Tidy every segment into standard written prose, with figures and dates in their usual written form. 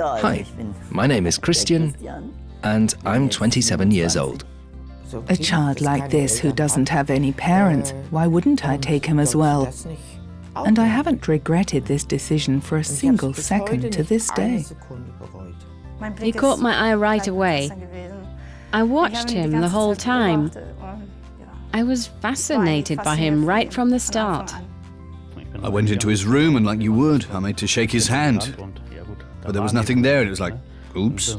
Hi, my name is Christian, and I'm 27 years old. A child like this who doesn't have any parents, why wouldn't I take him as well? And I haven't regretted this decision for a single second to this day. He caught my eye right away. I watched him the whole time. I was fascinated by him right from the start. I went into his room and, like you would, I made to shake his hand. But there was nothing there and it was like, oops.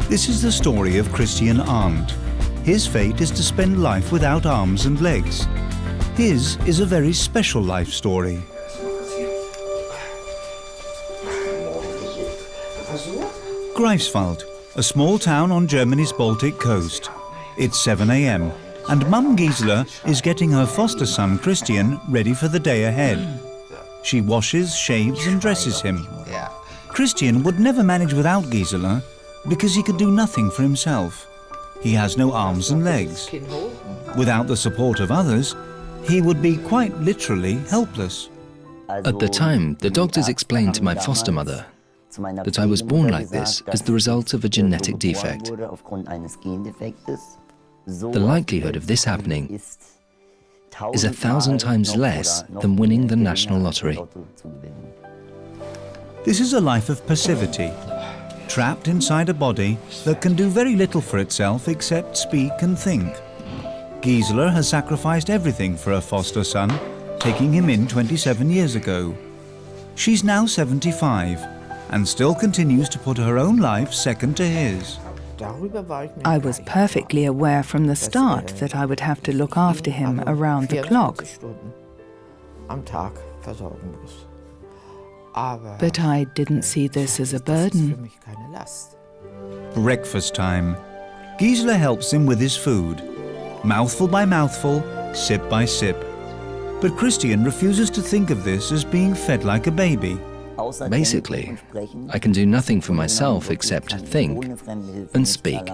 This is the story of Gisela Arndt. His fate is to spend life without arms and legs. His is a very special life story. Greifswald, a small town on Germany's Baltic coast. It's 7 a.m. and Mum Gisela is getting her foster son Christian ready for the day ahead. She washes, shaves and dresses him. Christian would never manage without Gisela because he could do nothing for himself. He has no arms and legs. Without the support of others, he would be quite literally helpless. At the time, the doctors explained to my foster mother that I was born like this as the result of a genetic defect. The likelihood of this happening is 1,000 times less than winning the national lottery. This is a life of passivity, trapped inside a body that can do very little for itself except speak and think. Gisela has sacrificed everything for her foster son, taking him in 27 years ago. She's now 75 and still continues to put her own life second to his. I was perfectly aware from the start that I would have to look after him around the clock. But I didn't see this as a burden. Breakfast time. Gisela helps him with his food, mouthful by mouthful, sip by sip. But Christian refuses to think of this as being fed like a baby. Basically, I can do nothing for myself except think and speak.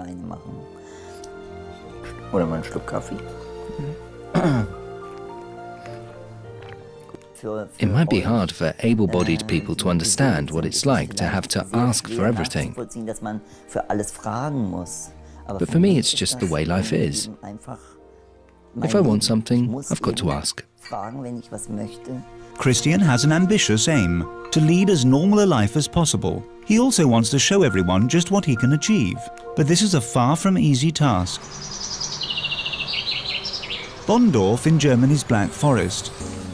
It might be hard for able-bodied people to understand what it's like to have to ask for everything. But for me, it's just the way life is. If I want something, I've got to ask. Christian has an ambitious aim, to lead as normal a life as possible. He also wants to show everyone just what he can achieve. But this is a far from easy task. Bonndorf in Germany's Black Forest.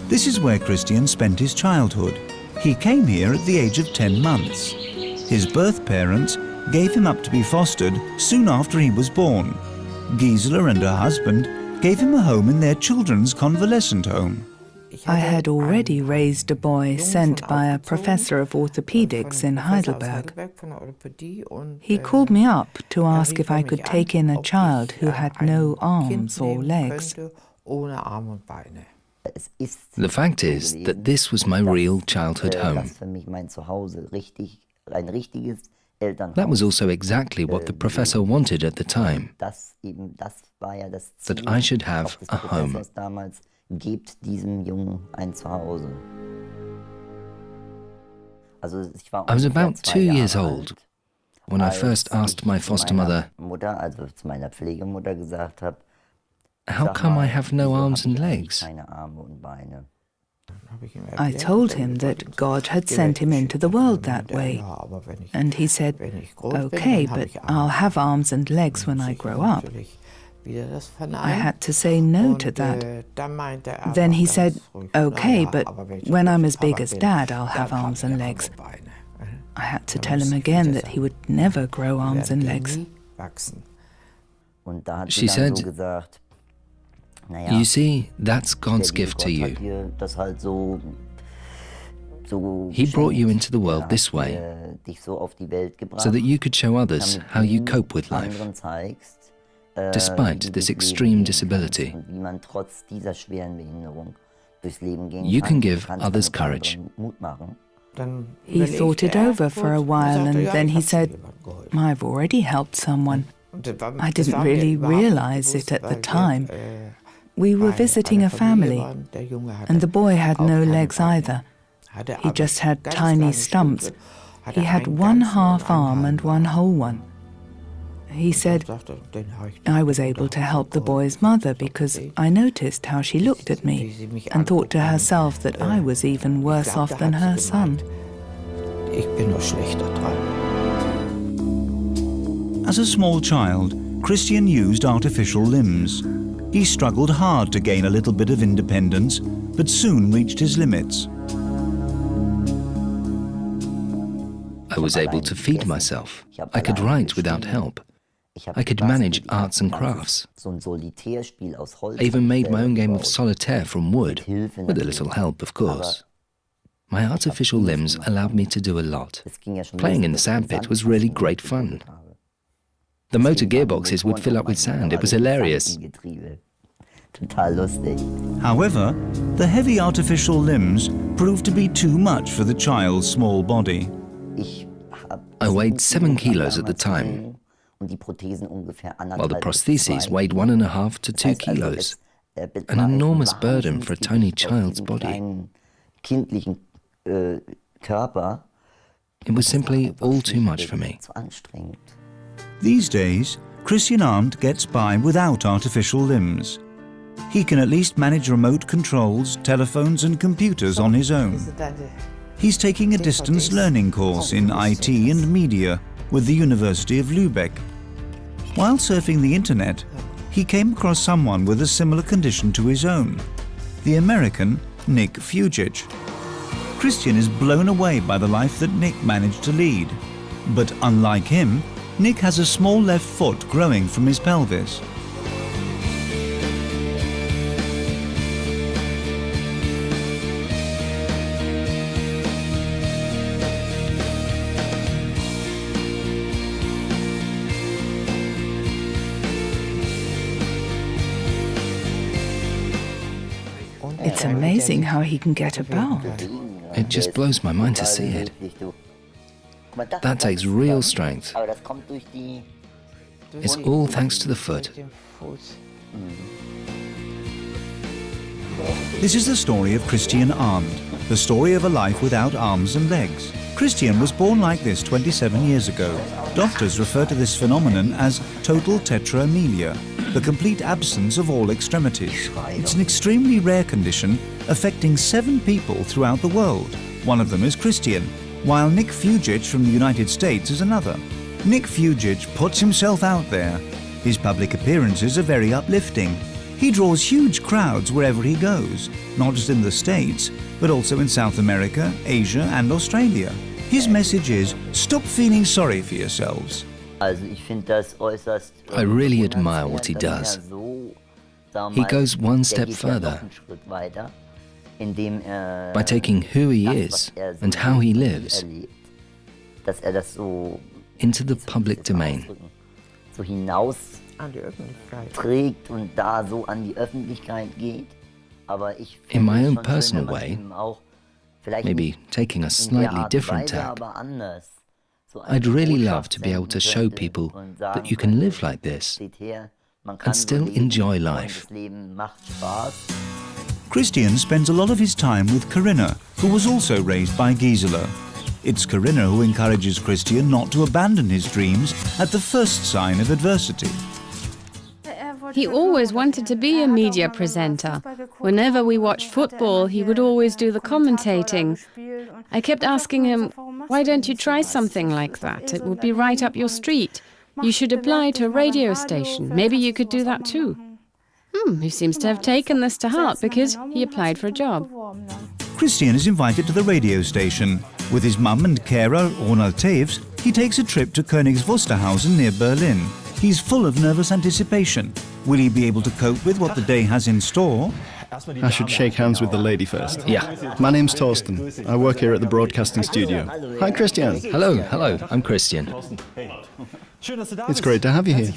This is where Christian spent his childhood. He came here at the age of 10 months. His birth parents gave him up to be fostered soon after he was born. Gisela and her husband gave him a home in their children's convalescent home. I had already raised a boy sent by a professor of orthopedics in Heidelberg. He called me up to ask if I could take in a child who had no arms or legs. The fact is that this was my real childhood home. That was also exactly what the professor wanted at the time, that I should have a home. I was about 2 years old when I first asked my foster mother, "How come I have no arms and legs?" I told him that God had sent him into the world that way. And he said, "Okay, but I'll have arms and legs when I grow up." I had to say no to that. Then he said, "Okay, but when I'm as big as Dad, I'll have arms and legs." I had to tell him again that he would never grow arms and legs. She said, "You see, that's God's gift to you. He brought you into the world this way, so that you could show others how you cope with life, despite this extreme disability. You can give others courage." He thought it over for a while and then he said, "I've already helped someone." I didn't really realize it at the time. We were visiting a family, and the boy had no legs either. He just had tiny stumps. He had one half arm and one whole one. He said, I was able to help the boy's mother because I noticed how she looked at me and thought to herself that I was even worse off than her son. As a small child, Christian used artificial limbs. He struggled hard to gain a little bit of independence, but soon reached his limits. I was able to feed myself. I could write without help. I could manage arts and crafts. I even made my own game of solitaire from wood, with a little help, of course. My artificial limbs allowed me to do a lot. Playing in the sandpit was really great fun. The motor gearboxes would fill up with sand. It was hilarious. However, the heavy artificial limbs proved to be too much for the child's small body. I weighed 7 kilos at the time, while the prostheses weighed 1.5 to 2 kilos. An enormous burden for a tiny child's body. It was simply all too much for me. These days, Christian Arndt gets by without artificial limbs. He can at least manage remote controls, telephones and computers on his own. He's taking a distance learning course in IT and media with the University of Lübeck. While surfing the internet, he came across someone with a similar condition to his own, the American Nick Fugic. Christian is blown away by the life that Nick managed to lead. But unlike him, Nick has a small left foot growing from his pelvis. It's amazing how he can get about. It just blows my mind to see it. That takes real strength. It's all thanks to the foot. This is the story of Christian Arndt, the story of a life without arms and legs. Christian was born like this 27 years ago. Doctors refer to this phenomenon as Totale Tetra-Amelie, the complete absence of all extremities. It's an extremely rare condition affecting 7 people throughout the world. One of them is Christian, while Nick Fugic from the United States is another. Nick Fugic puts himself out there. His public appearances are very uplifting. He draws huge crowds wherever he goes, not just in the States, but also in South America, Asia and Australia. His message is, stop feeling sorry for yourselves. I really admire what he does. He goes one step further by taking who he is and how he lives into the public domain. In my own personal way, maybe taking a slightly different tack, I'd really love to be able to show people that you can live like this and still enjoy life. Christian spends a lot of his time with Corinna, who was also raised by Gisela. It's Corinna who encourages Christian not to abandon his dreams at the first sign of adversity. He always wanted to be a media presenter. Whenever we watched football, he would always do the commentating. I kept asking him, why don't you try something like that? It would be right up your street. You should apply to a radio station. Maybe you could do that too. He seems to have taken this to heart because he applied for a job. Christian is invited to the radio station. With his mum and carer, Ronald Teves, he takes a trip to Königs Wusterhausen near Berlin. He's full of nervous anticipation. Will he be able to cope with what the day has in store? I should shake hands with the lady first. Yeah. My name's Torsten. I work here at the broadcasting studio. Hi, Christian. Hello, I'm Christian. It's great to have you here.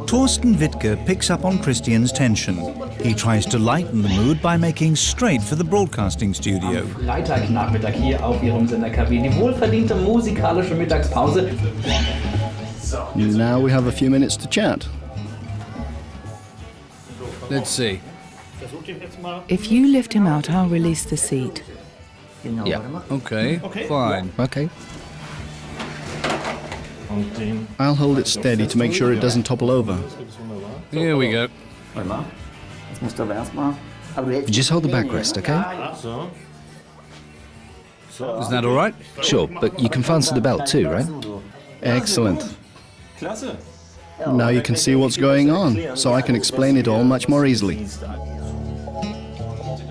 Torsten Wittke picks up on Christian's tension. He tries to lighten the mood by making straight for the broadcasting studio. Freitagnachmittag hier auf Ihrem Sender KW. Die wohlverdiente musikalische Mittagspause. Now we have a few minutes to chat. Let's see. If you lift him out, I'll release the seat. Yeah. Okay, fine. Okay. I'll hold it steady to make sure it doesn't topple over. Here we go. Just hold the backrest, okay? Is that all right? Sure, but you can fasten the belt too, right? Excellent. Now you can see what's going on, so I can explain it all much more easily.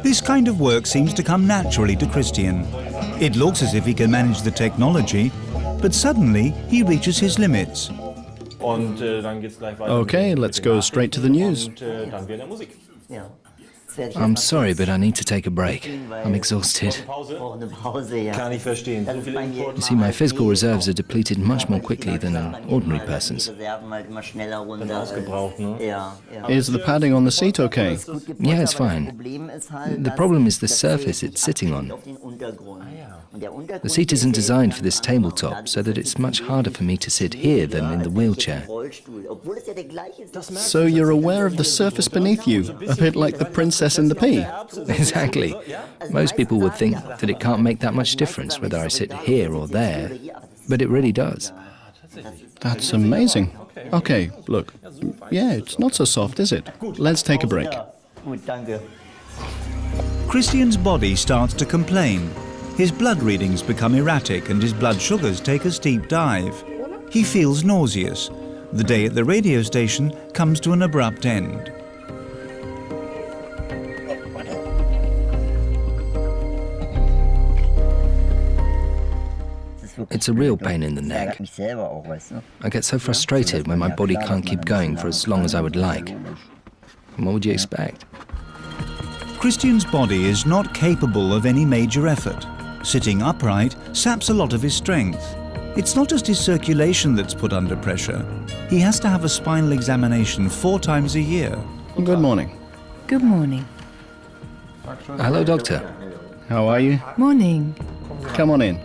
This kind of work seems to come naturally to Christian. It looks as if he can manage the technology, but suddenly he reaches his limits. Okay, let's go straight to the news. I'm sorry, but I need to take a break. I'm exhausted. You see, my physical reserves are depleted much more quickly than an ordinary person's. Is the padding on the seat okay? Yeah, it's fine. The problem is the surface it's sitting on. The seat isn't designed for this tabletop, so that it's much harder for me to sit here than in the wheelchair. So you're aware of the surface beneath you, a bit like the princess in the pea? Exactly. Most people would think that it can't make that much difference whether I sit here or there, but it really does. That's amazing. Okay, look. Yeah, it's not so soft, is it? Let's take a break. Christian's body starts to complain. His blood readings become erratic and his blood sugars take a steep dive. He feels nauseous. The day at the radio station comes to an abrupt end. It's a real pain in the neck. I get so frustrated when my body can't keep going for as long as I would like. And what would you expect? Christian's body is not capable of any major effort. Sitting upright saps a lot of his strength. It's not just his circulation that's put under pressure. He has to have a spinal examination 4 times a year. Good morning. Good morning. Hello, doctor. How are you? Morning. Come on in.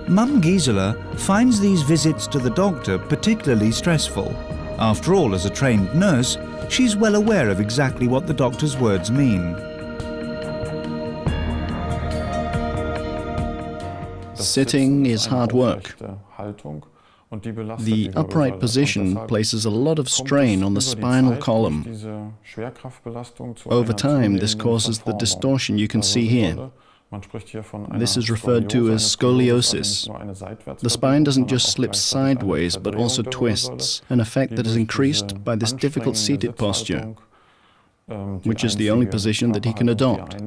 Mum Gisela finds these visits to the doctor particularly stressful. After all, as a trained nurse, she's well aware of exactly what the doctor's words mean. Sitting is hard work. The upright position places a lot of strain on the spinal column. Over time, this causes the distortion you can see here. This is referred to as scoliosis. The spine doesn't just slip sideways, but also twists, an effect that is increased by this difficult seated posture, which is the only position that he can adopt.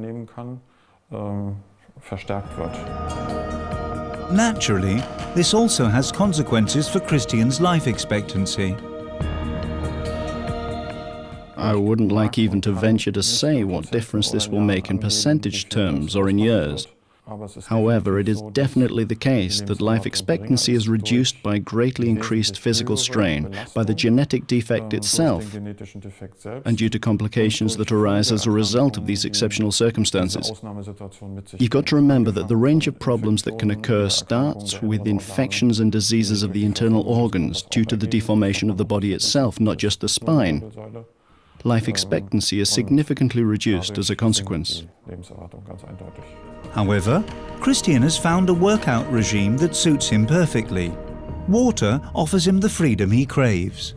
Naturally, this also has consequences for Christian's life expectancy. I wouldn't like even to venture to say what difference this will make in percentage terms or in years. However, it is definitely the case that life expectancy is reduced by greatly increased physical strain, by the genetic defect itself, and due to complications that arise as a result of these exceptional circumstances. You've got to remember that the range of problems that can occur starts with infections and diseases of the internal organs due to the deformation of the body itself, not just the spine. Life expectancy is significantly reduced as a consequence. However, Christian has found a workout regime that suits him perfectly. Water offers him the freedom he craves.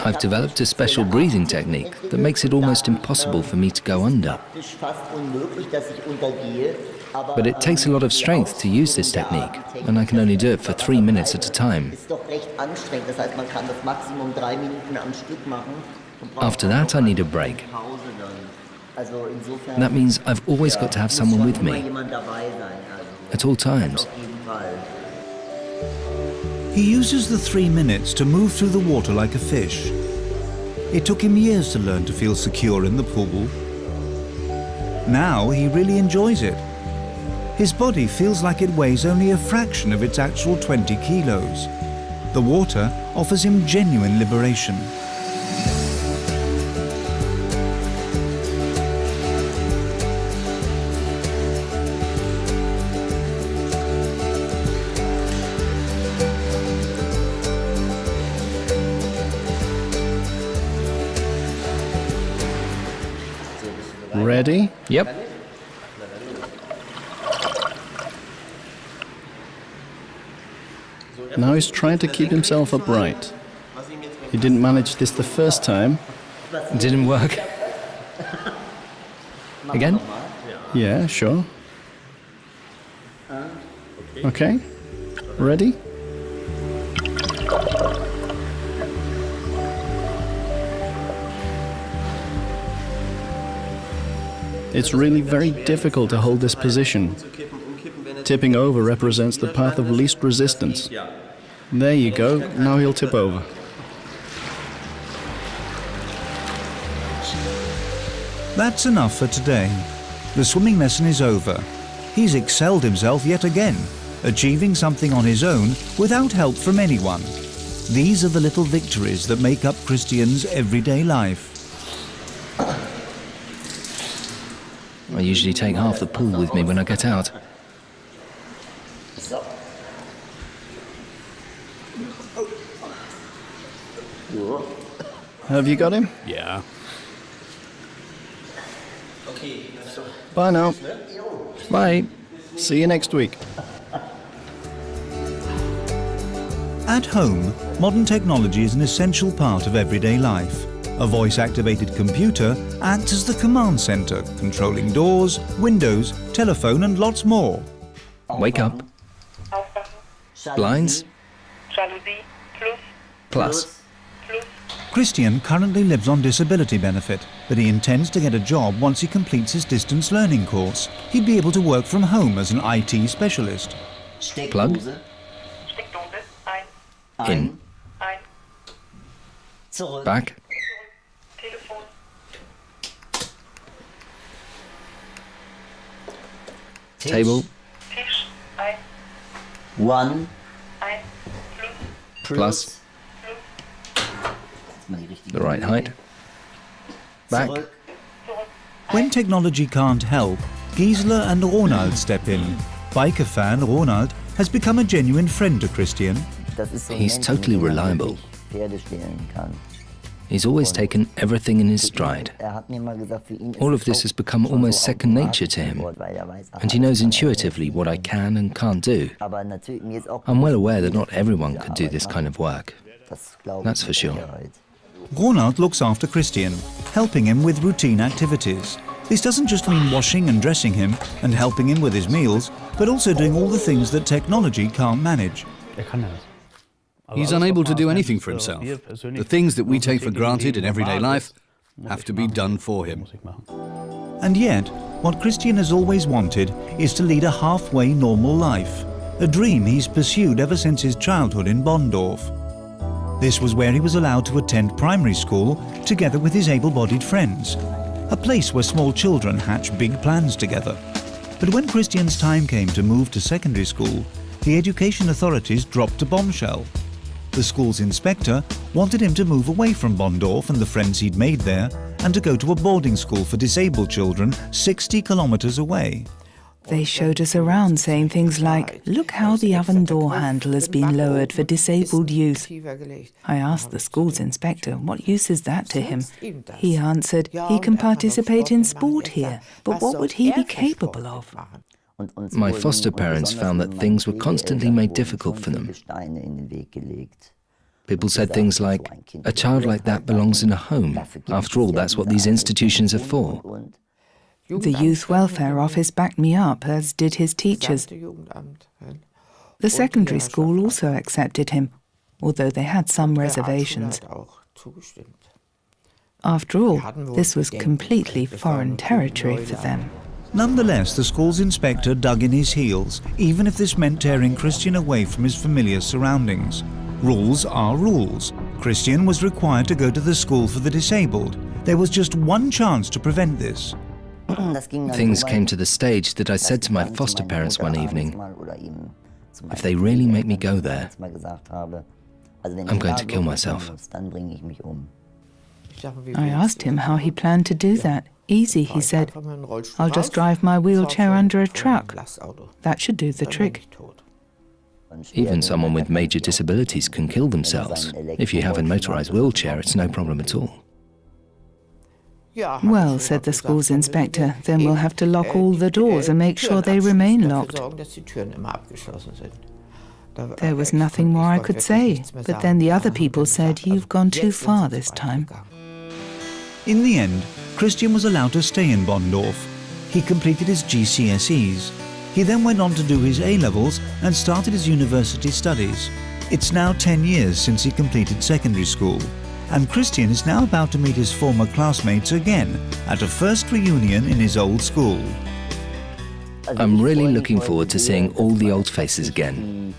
I've developed a special breathing technique that makes it almost impossible for me to go under. But it takes a lot of strength to use this technique, and I can only do it for 3 minutes at a time. After that, I need a break. That means I've always got to have someone with me, at all times. He uses the 3 minutes to move through the water like a fish. It took him years to learn to feel secure in the pool. Now he really enjoys it. His body feels like it weighs only a fraction of its actual 20 kilos. The water offers him genuine liberation. Ready? Yep. Now he's trying to keep himself upright. He didn't manage this the first time. It didn't work. Again? Yeah, sure. Okay. Ready? It's really very difficult to hold this position. Tipping over represents the path of least resistance. There you go, now he'll tip over. That's enough for today. The swimming lesson is over. He's excelled himself yet again, achieving something on his own without help from anyone. These are the little victories that make up Christian's everyday life. I usually take half the pool with me when I get out. Have you got him? Yeah. Bye now. Bye. See you next week. At home, modern technology is an essential part of everyday life. A voice-activated computer acts as the command center, controlling doors, windows, telephone and lots more. Wake up. Blinds. Plus. Christian currently lives on disability benefit, but he intends to get a job once he completes his distance learning course. He'd be able to work from home as an IT specialist. Plug. In. Back. Table. One. Plus. The right height. Back. When technology can't help, Gisela and Ronald step in. Biker fan Ronald has become a genuine friend to Christian. He's totally reliable. He's always taken everything in his stride. All of this has become almost second nature to him, and he knows intuitively what I can and can't do. I'm well aware that not everyone could do this kind of work. That's for sure. Ronald looks after Christian, helping him with routine activities. This doesn't just mean washing and dressing him and helping him with his meals, but also doing all the things that technology can't manage. He's unable to do anything for himself. The things that we take for granted in everyday life have to be done for him. And yet, what Christian has always wanted is to lead a halfway normal life, a dream he's pursued ever since his childhood in Bonndorf. This was where he was allowed to attend primary school together with his able-bodied friends, a place where small children hatch big plans together. But when Christian's time came to move to secondary school, the education authorities dropped a bombshell. The school's inspector wanted him to move away from Bonndorf and the friends he'd made there and to go to a boarding school for disabled children 60 kilometers away. They showed us around saying things like, "Look how the oven door handle has been lowered for disabled youth." I asked the school's inspector, what use is that to him? He answered, he can participate in sport here, but what would he be capable of? My foster parents found that things were constantly made difficult for them. People said things like, "A child like that belongs in a home. After all, that's what these institutions are for." The Youth Welfare Office backed me up, as did his teachers. The secondary school also accepted him, although they had some reservations. After all, this was completely foreign territory for them. Nonetheless, the school's inspector dug in his heels, even if this meant tearing Christian away from his familiar surroundings. Rules are rules. Christian was required to go to the school for the disabled. There was just one chance to prevent this. Things came to the stage that I said to my foster parents one evening, if they really make me go there, I'm going to kill myself. I asked him how he planned to do that. Easy, he said. I'll just drive my wheelchair under a truck. That should do the trick. Even someone with major disabilities can kill themselves. If you have a motorized wheelchair, it's no problem at all. Well, said the school's inspector, then we'll have to lock all the doors and make sure they remain locked. There was nothing more I could say, but then the other people said, you've gone too far this time. In the end, Christian was allowed to stay in Bondorf. He completed his GCSEs. He then went on to do his A-levels and started his university studies. It's now 10 years since he completed secondary school, and Christian is now about to meet his former classmates again at a first reunion in his old school. I'm really looking forward to seeing all the old faces again.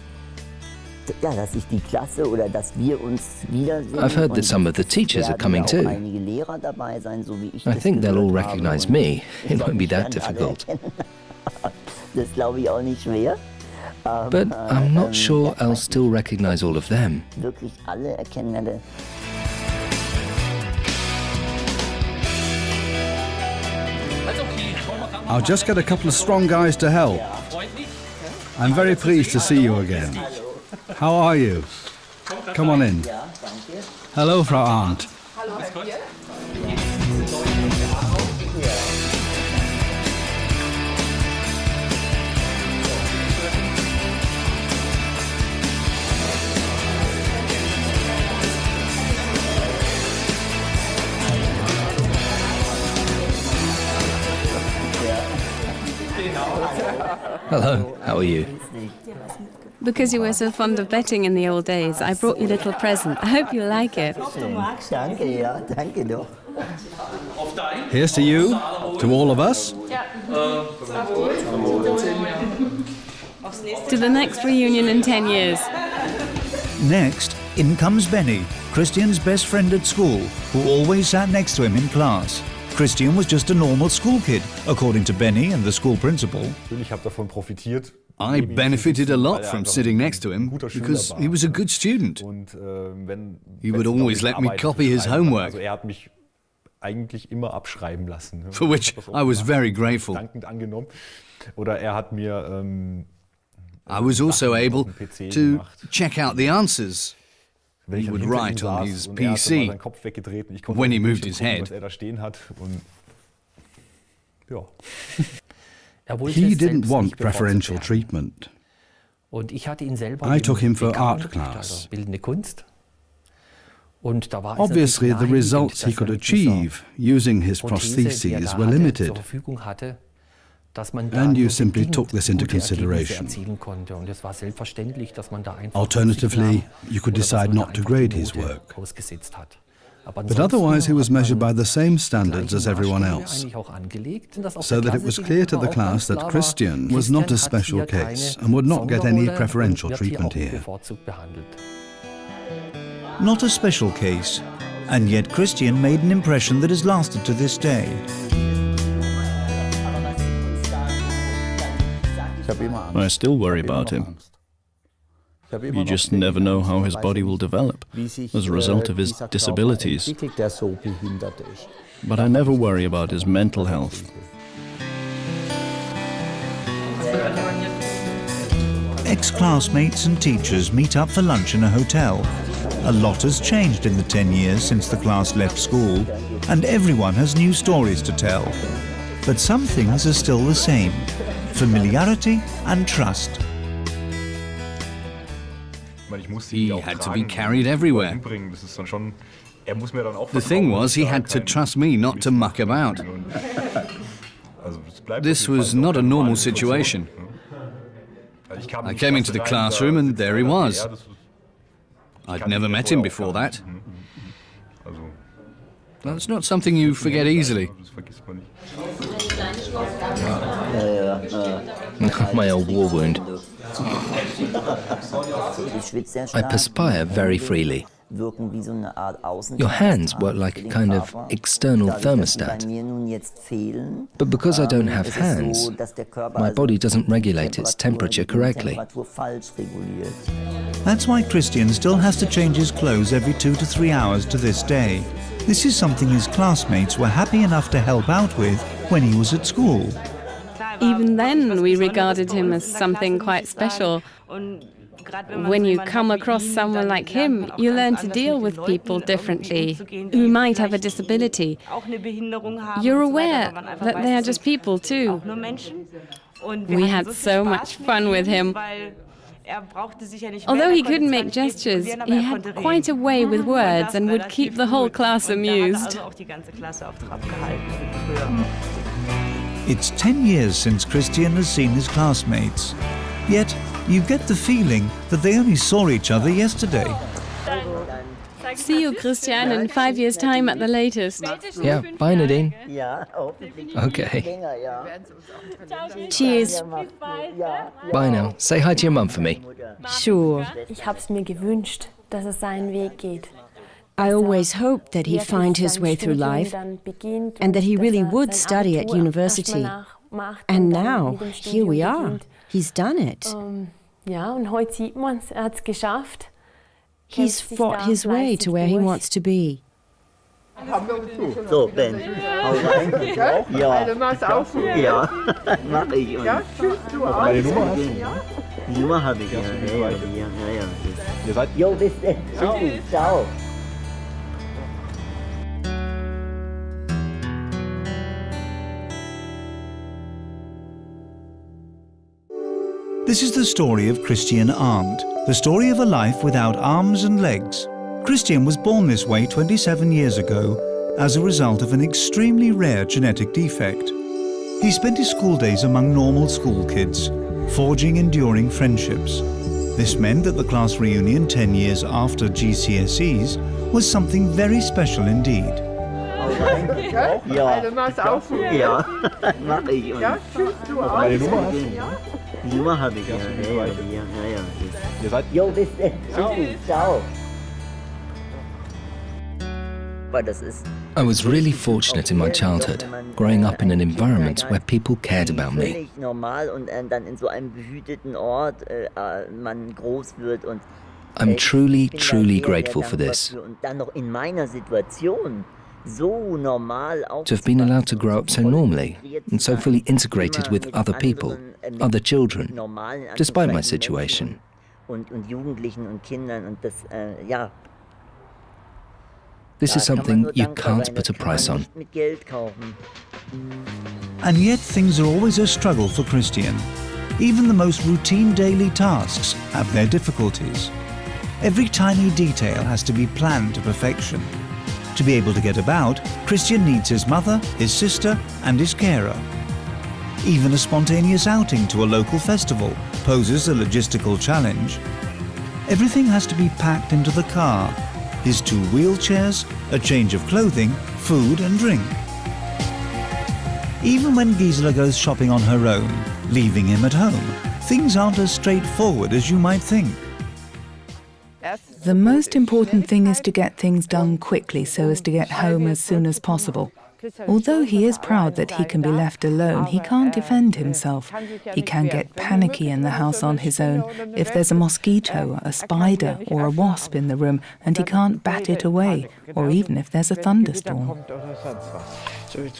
I've heard that some of the teachers are coming too. I think they'll all recognize me. It won't be that difficult. But I'm not sure I'll still recognize all of them. I'll just get a couple of strong guys to help. I'm very pleased to see you again. How are you? Come on in. Hello, Frau Arndt. Hello, how are you? Because you were so fond of betting in the old days, I brought you a little present. I hope you like it. Here's to you, to all of us. To the next reunion in 10 years. Next, in comes Benny, Christian's best friend at school, who always sat next to him in class. Christian was just a normal school kid, according to Benny and the school principal. I benefited a lot from sitting next to him because he was a good student. He would always let me copy his homework, for which I was very grateful. I was also able to check out the answers. He would write on his PC when he moved his head. He didn't want preferential treatment. I took him for art class. Obviously, the results he could achieve using his prostheses were limited, and you simply took this into consideration. Alternatively, you could decide not to grade his work. But otherwise he was measured by the same standards as everyone else, so that it was clear to the class that Christian was not a special case and would not get any preferential treatment here. Not a special case, and yet Christian made an impression that has lasted to this day. I still worry about him. You just never know how his body will develop as a result of his disabilities. But I never worry about his mental health. Ex-classmates and teachers meet up for lunch in a hotel. A lot has changed in the 10 years since the class left school, and everyone has new stories to tell. But some things are still the same: familiarity and trust. He had to be carried everywhere. The thing was, he had to trust me not to muck about. This was not a normal situation. I came into the classroom and there he was. I'd never met him before that. That's not something you forget easily. My old war wound. I perspire very freely. Your hands work like a kind of external thermostat. But because I don't have hands, my body doesn't regulate its temperature correctly. That's why Christian still has to change his clothes every 2 to 3 hours to this day. This is something his classmates were happy enough to help out with when he was at school. Even then, we regarded him as something quite special. When you come across someone like him, you learn to deal with people differently, who might have a disability. You're aware that they are just people too. We had so much fun with him. Although he couldn't make gestures, he had quite a way with words and would keep the whole class amused. It's 10 years since Christian has seen his classmates. Yet, you get the feeling that they only saw each other yesterday. See you, Christian, in 5 years' time at the latest. Yeah, bye Nadine. Okay. Cheers. Bye now. Say hi to your mum for me. Sure. Ich hab's mir gewünscht, dass seinen Weg geht. I always hoped that he'd find his way through life and that he really would study at university. And now, here we are. He's done it. Ja, und heute sieht man's, hat's geschafft. He's fought his way to where he wants to be. So, Ben, hau rein. Ja. Also machst du auch so? Ja, mach ich. Ja, tschüss, du auch. Meine Nummer hast du? Die Nummer habe ich, ja. Jo, bis dann. Ciao. This is the story of Gisela Arndt, the story of a life without arms and legs. Christian was born this way 27 years ago as a result of an extremely rare genetic defect. He spent his school days among normal school kids, forging enduring friendships. This meant that the class reunion 10 years after GCSEs was something very special indeed. Ja, also machst du auch so? Ja, mach ich. Ja, tschüss, du auch. Meine Nummer hast du? Die Nummer habe ich, ja. Jo, bis dann. Ciao. I was really fortunate in my childhood, growing up in an environment where people cared about me. I'm truly, truly grateful for this. To have been allowed to grow up so normally and so fully integrated with other people, other children, despite my situation. This is something you can't put a price on. And yet things are always a struggle for Christian. Even the most routine daily tasks have their difficulties. Every tiny detail has to be planned to perfection. To be able to get about, Christian needs his mother, his sister, and his carer. Even a spontaneous outing to a local festival poses a logistical challenge. Everything has to be packed into the car. His 2 wheelchairs, a change of clothing, food and drink. Even when Gisela goes shopping on her own, leaving him at home, things aren't as straightforward as you might think. The most important thing is to get things done quickly so as to get home as soon as possible. Although he is proud that he can be left alone, he can't defend himself. He can get panicky in the house on his own if there's a mosquito, a spider or a wasp in the room and he can't bat it away, or even if there's a thunderstorm.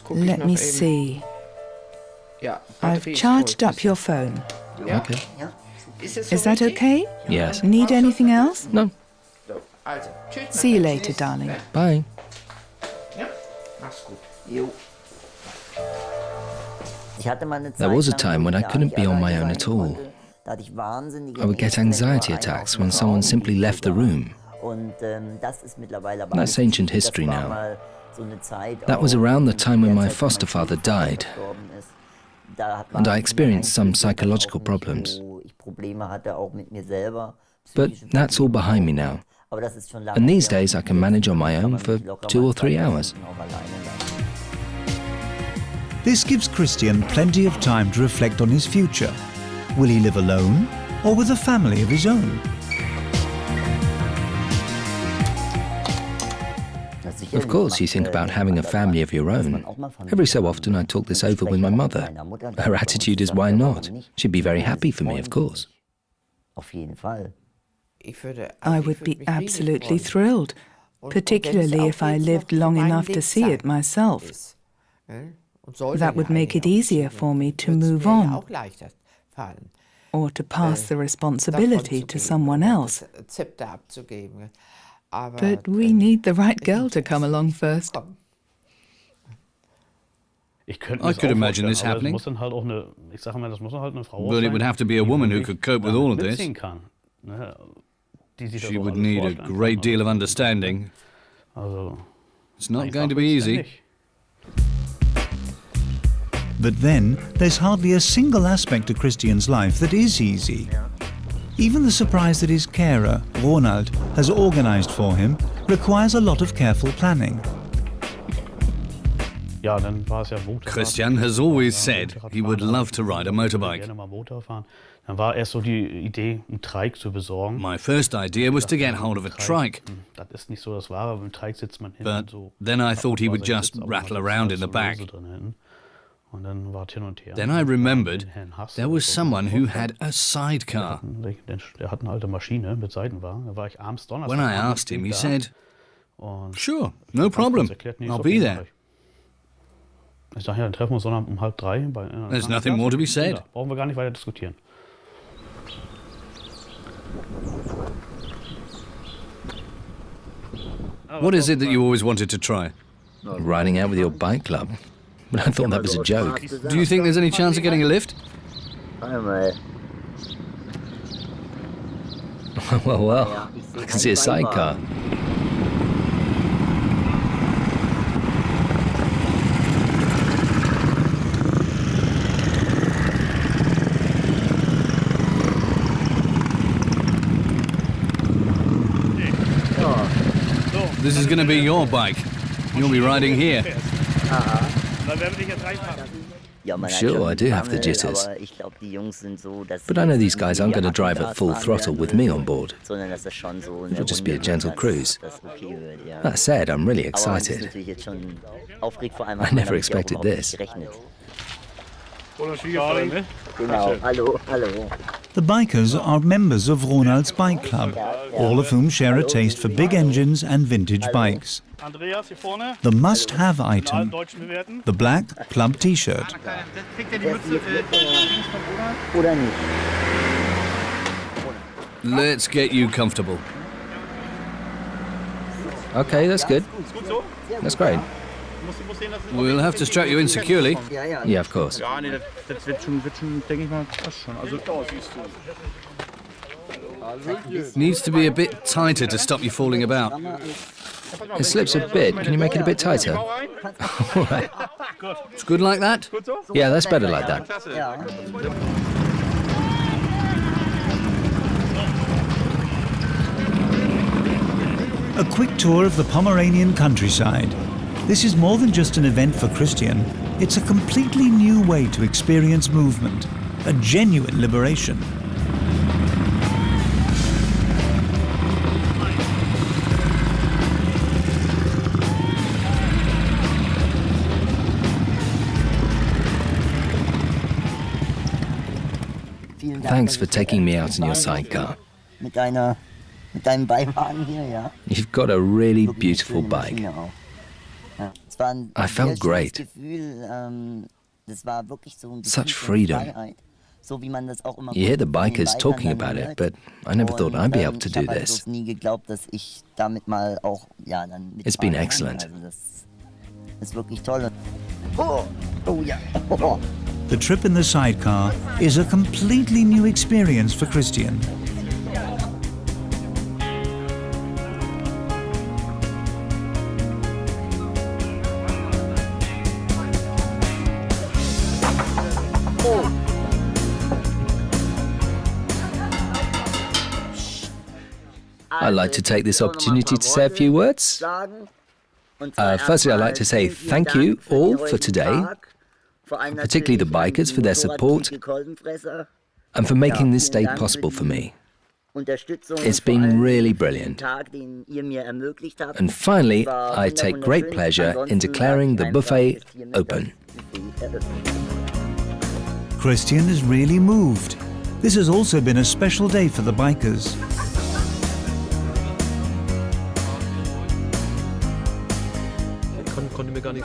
Let me see. I've charged up your phone. Okay. Is that okay? Yes. Need anything else? No. See you later, darling. Bye. There was a time when I couldn't be on my own at all. I would get anxiety attacks when someone simply left the room. That's ancient history now. That was around the time when my foster father died, and I experienced some psychological problems. But that's all behind me now. And these days I can manage on my own for 2 or 3 hours. This gives Christian plenty of time to reflect on his future. Will he live alone or with a family of his own? Of course, you think about having a family of your own. Every so often I talk this over with my mother. Her attitude is, why not? She'd be very happy for me, of course. I would be absolutely thrilled, particularly if I lived long enough to see it myself. That would make it easier for me to move on, or to pass the responsibility to someone else. But we need the right girl to come along first. I could imagine this happening, but it would have to be a woman who could cope with all of this. She would need a great deal of understanding. It's not going to be easy. But then, there's hardly a single aspect of Christian's life that is easy. Even the surprise that his carer, Ronald, has organized for him requires a lot of careful planning. Christian has always said he would love to ride a motorbike. My first idea was to get hold of a trike, but then I thought he would just rattle around in the back. Then I remembered there was someone who had a sidecar. When I asked him, he said, "Sure, no problem, I'll be there." There's nothing more to be said. What is it that you always wanted to try? Riding out with your bike club? But I thought that was a joke. Do you think there's any chance of getting a lift? Well, I can see a sidecar. This is going to be your bike. You'll be riding here. Sure, I do have the jitters. But I know these guys aren't going to drive at full throttle with me on board. It'll just be a gentle cruise. That said, I'm really excited. I never expected this. The bikers are members of Ronald's bike club, all of whom share a taste for big engines and vintage bikes. The must-have item, the black club t-shirt. Let's get you comfortable. Okay, that's good. That's great. We'll have to strap you in securely. Yeah, of course. Needs to be a bit tighter to stop you falling about. It slips a bit. Can you make it a bit tighter? All right. It's good like that? Yeah, that's better like that. A quick tour of the Pomeranian countryside. This is more than just an event for Christian. It's a completely new way to experience movement, a genuine liberation. Thanks for taking me out in your sidecar. You've got a really beautiful bike. I felt great. Such freedom. You hear the bikers talking about it, but I never thought I'd be able to do this. It's been excellent. The trip in the sidecar is a completely new experience for Christian. I'd like to take this opportunity to say a few words. Firstly, I'd like to say thank you all for today, particularly the bikers for their support and for making this day possible for me. It's been really brilliant. And finally, I take great pleasure in declaring the buffet open. Christian is really moved. This has also been a special day for the bikers.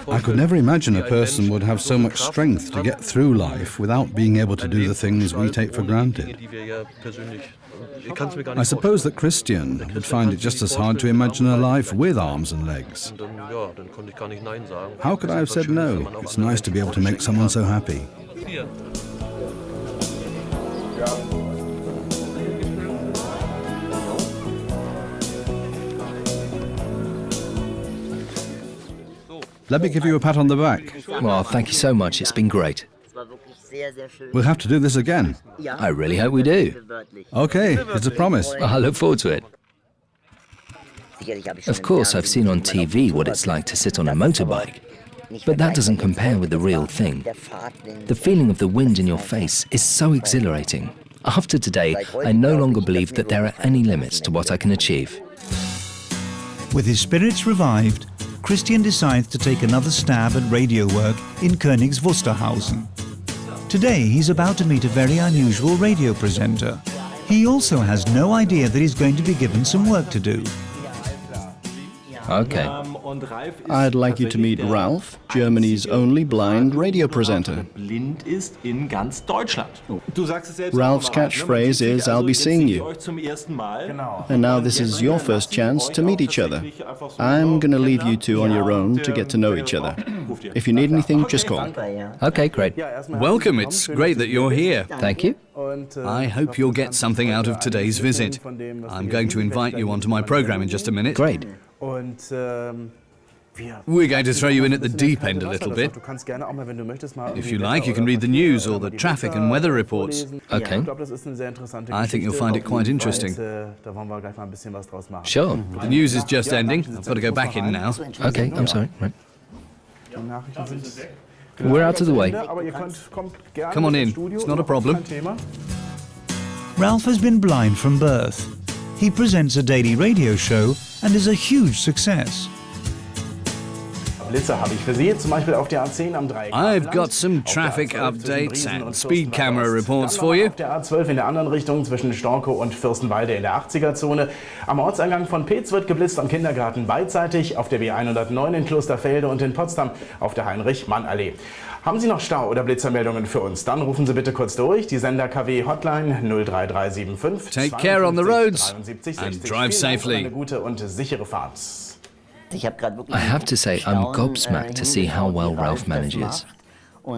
I could never imagine a person would have so much strength to get through life without being able to do the things we take for granted. I suppose that Christian would find it just as hard to imagine a life with arms and legs. How could I have said no? It's nice to be able to make someone so happy. Let me give you a pat on the back. Well, thank you so much. It's been great. We'll have to do this again. I really hope we do. Okay, it's a promise. I look forward to it. Of course, I've seen on TV what it's like to sit on a motorbike, but that doesn't compare with the real thing. The feeling of the wind in your face is so exhilarating. After today, I no longer believe that there are any limits to what I can achieve. With his spirits revived, Christian decides to take another stab at radio work in Königs Wusterhausen. Today, he's about to meet a very unusual radio presenter. He also has no idea that he's going to be given some work to do. Okay. I'd like you to meet Ralph, Germany's only blind radio presenter. Ralph's catchphrase is, "I'll be seeing you." And now this is your first chance to meet each other. I'm going to leave you two on your own to get to know each other. If you need anything, just call. Okay, great. Welcome, it's great that you're here. Thank you. I hope you'll get something out of today's visit. I'm going to invite you onto my program in just a minute. Great. We're going to throw you in at the deep end a little bit. If you like, you can read the news or the traffic and weather reports. Okay. I think you'll find it quite interesting. Sure. The news is just ending. I've got to go back in now. Okay, I'm sorry. Right. We're out of the way. Come on in. It's not a problem. Ralph has been blind from birth. He presents a daily radio show and is a huge success. I've got some traffic updates and speed camera reports for you. Auf der A12 in der anderen Richtung zwischen Storkow und Fürstenwalde in der 80er-Zone. Am Ortseingang von Peetz wird geblitzt, am Kindergarten beidseitig, auf der B109 in Klosterfelde und in Potsdam auf der Heinrich-Mann-Allee. Haben Sie noch Stau oder Blitzermeldungen für uns? Dann rufen Sie bitte kurz durch. Die Sender KW Hotline 03375. Take care on the roads and drive safely. Eine gute und sichere Fahrt. I have to say, I'm gobsmacked to see how well Ralph manages.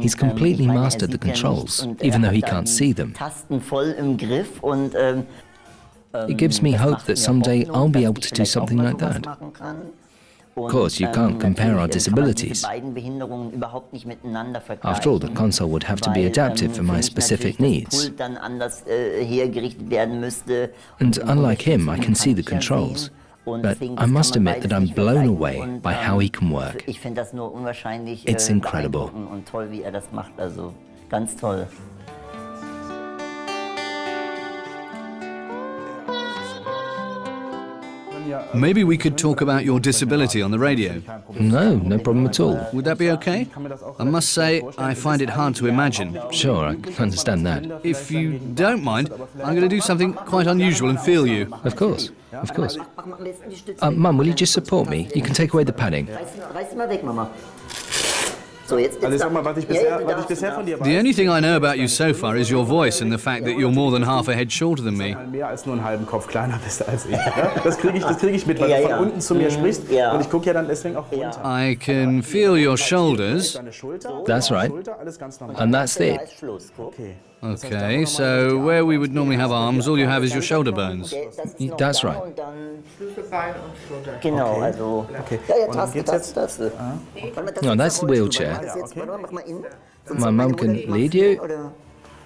He's completely mastered the controls, even though he can't see them. It gives me hope that someday I'll be able to do something like that. Of course, you can't compare our disabilities. After all, the console would have to be adapted for my specific needs. And unlike him, I can see the controls. But I must admit that I'm blown away by how he can work. It's incredible. Maybe we could talk about your disability on the radio. No problem at all. Would that be okay? I must say, I find it hard to imagine. Sure, I can understand that. If you don't mind, I'm going to do something quite unusual and feel you. Of course, of course. Mum, will you just support me? You can take away the padding. The only thing I know about you so far is your voice and the fact that you're more than half a head shorter than me. Das kriege ich mit, weil du von unten zu mir sprichst und ich gucke ja dann deswegen auch runter. I can feel your shoulders. That's right. And that's it. Okay, so where we would normally have arms, all you have is your shoulder bones. That's right. Genau, also. Okay. No, that's the wheelchair. My mum can lead you.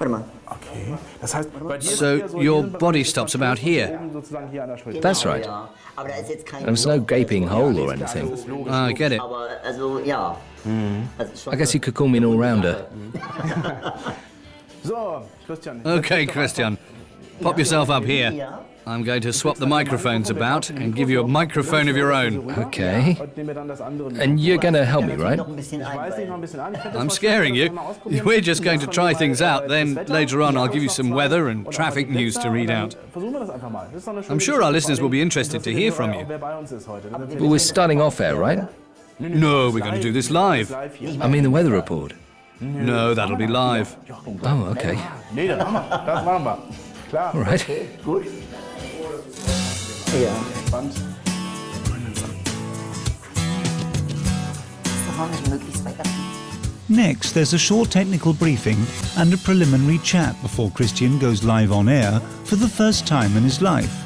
Okay. Das heißt, So your body stops about here. That's right. There's no gaping hole or anything. I get it. I guess you could call me an all-rounder. Okay, Christian, pop yourself up here. I'm going to swap the microphones about and give you a microphone of your own. Okay. And you're going to help me, right? I'm scaring you. We're just going to try things out, then later on I'll give you some weather and traffic news to read out. I'm sure our listeners will be interested to hear from you. But we're starting off air, right? No, we're going to do this live. I mean the weather report. No, that'll be live. Oh, okay. Nee, das machen wir. Klar. All right. Gut. Ja. Entspannt. Next, there's a short technical briefing and a preliminary chat before Christian goes live on air for the first time in his life.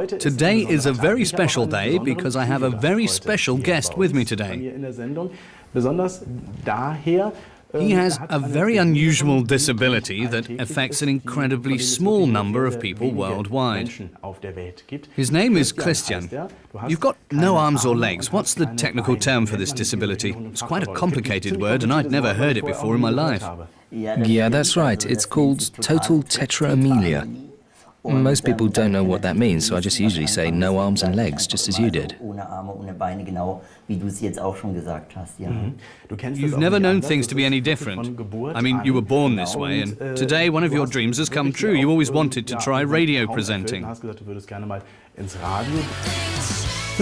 Today is a very special day because I have a very special guest with me today. He has a very unusual disability that affects an incredibly small number of people worldwide. His name is Christian. You've got no arms or legs. What's the technical term for this disability? It's quite a complicated word and I'd never heard it before in my life. Yeah, that's right. It's called Totale Tetra-Amelie. Most people don't know what that means, so I just usually say no arms and legs, just as you did. You've never known things to be any different. I mean, you were born this way, and today one of your dreams has come true. You always wanted to try radio presenting. The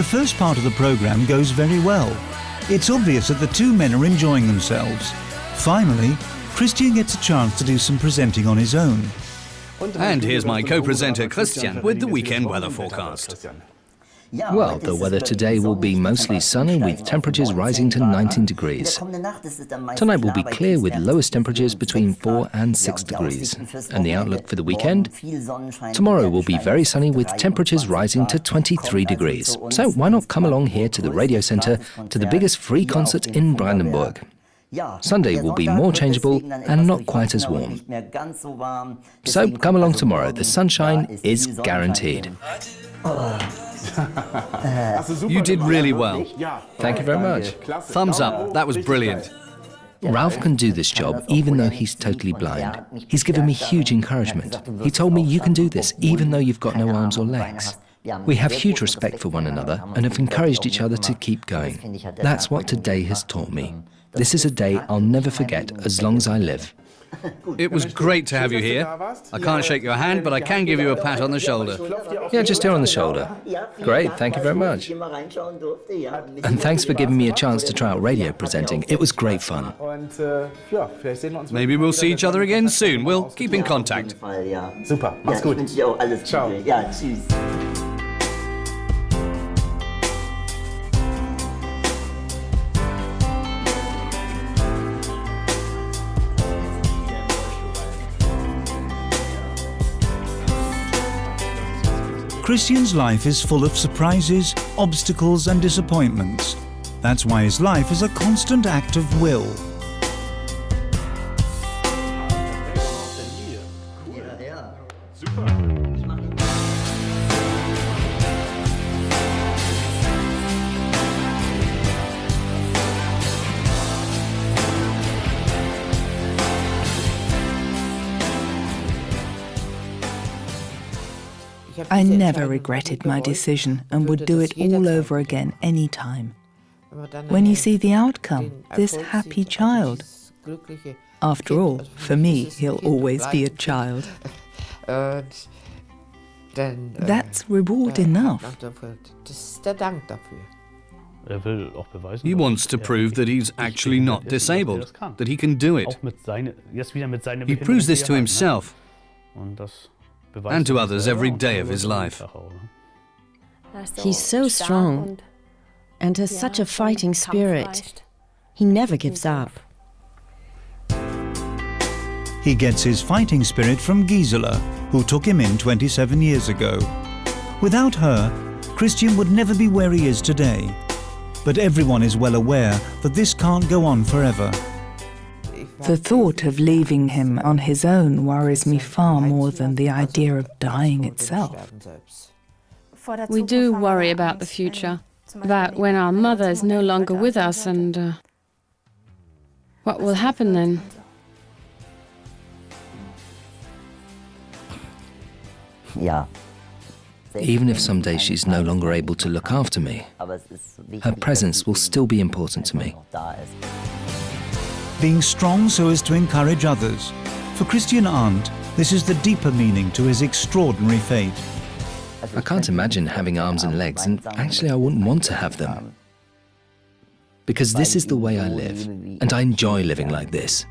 first part of the program goes very well. It's obvious that the two men are enjoying themselves. Finally, Christian gets a chance to do some presenting on his own. And here's my co-presenter Christian with the weekend weather forecast. Well, the weather today will be mostly sunny with temperatures rising to 19 degrees. Tonight will be clear with lowest temperatures between 4 and 6 degrees. And the outlook for the weekend? Tomorrow will be very sunny with temperatures rising to 23 degrees. So why not come along here to the radio center to the biggest free concert in Brandenburg? Sunday will be more changeable and not quite as warm. So come along tomorrow. The sunshine is guaranteed. You did really well. Thank you very much. Thumbs up. That was brilliant. Ralph can do this job even though he's totally blind. He's given me huge encouragement. He told me you can do this even though you've got no arms or legs. We have huge respect for one another and have encouraged each other to keep going. That's what today has taught me. This is a day I'll never forget as long as I live. It was great to have you here. I can't shake your hand, but I can give you a pat on the shoulder. Yeah, just here on the shoulder. Great, thank you very much. And thanks for giving me a chance to try out radio presenting. It was great fun. Maybe we'll see each other again soon. We'll keep in contact. Super, mach's gut. Ciao. Ja, tschüss. Christian's life is full of surprises, obstacles and disappointments. That's why his life is a constant act of will. I never regretted my decision and would do it all over again any time. When you see the outcome, this happy child. After all, for me, he'll always be a child. That's reward enough. He wants to prove that he's actually not disabled, that he can do it. He proves this to himself and to others every day of his life. He's so strong and has such a fighting spirit. He never gives up. He gets his fighting spirit from Gisela, who took him in 27 years ago. Without her, Christian would never be where he is today. But everyone is well aware that this can't go on forever. The thought of leaving him on his own worries me far more than the idea of dying itself. We do worry about the future, about when our mother is no longer with us and what will happen then. Even if someday she's no longer able to look after me, her presence will still be important to me. Being strong so as to encourage others. For Gisela Arndt, this is the deeper meaning to his extraordinary fate. I can't imagine having arms and legs, and actually I wouldn't want to have them. Because this is the way I live, and I enjoy living like this.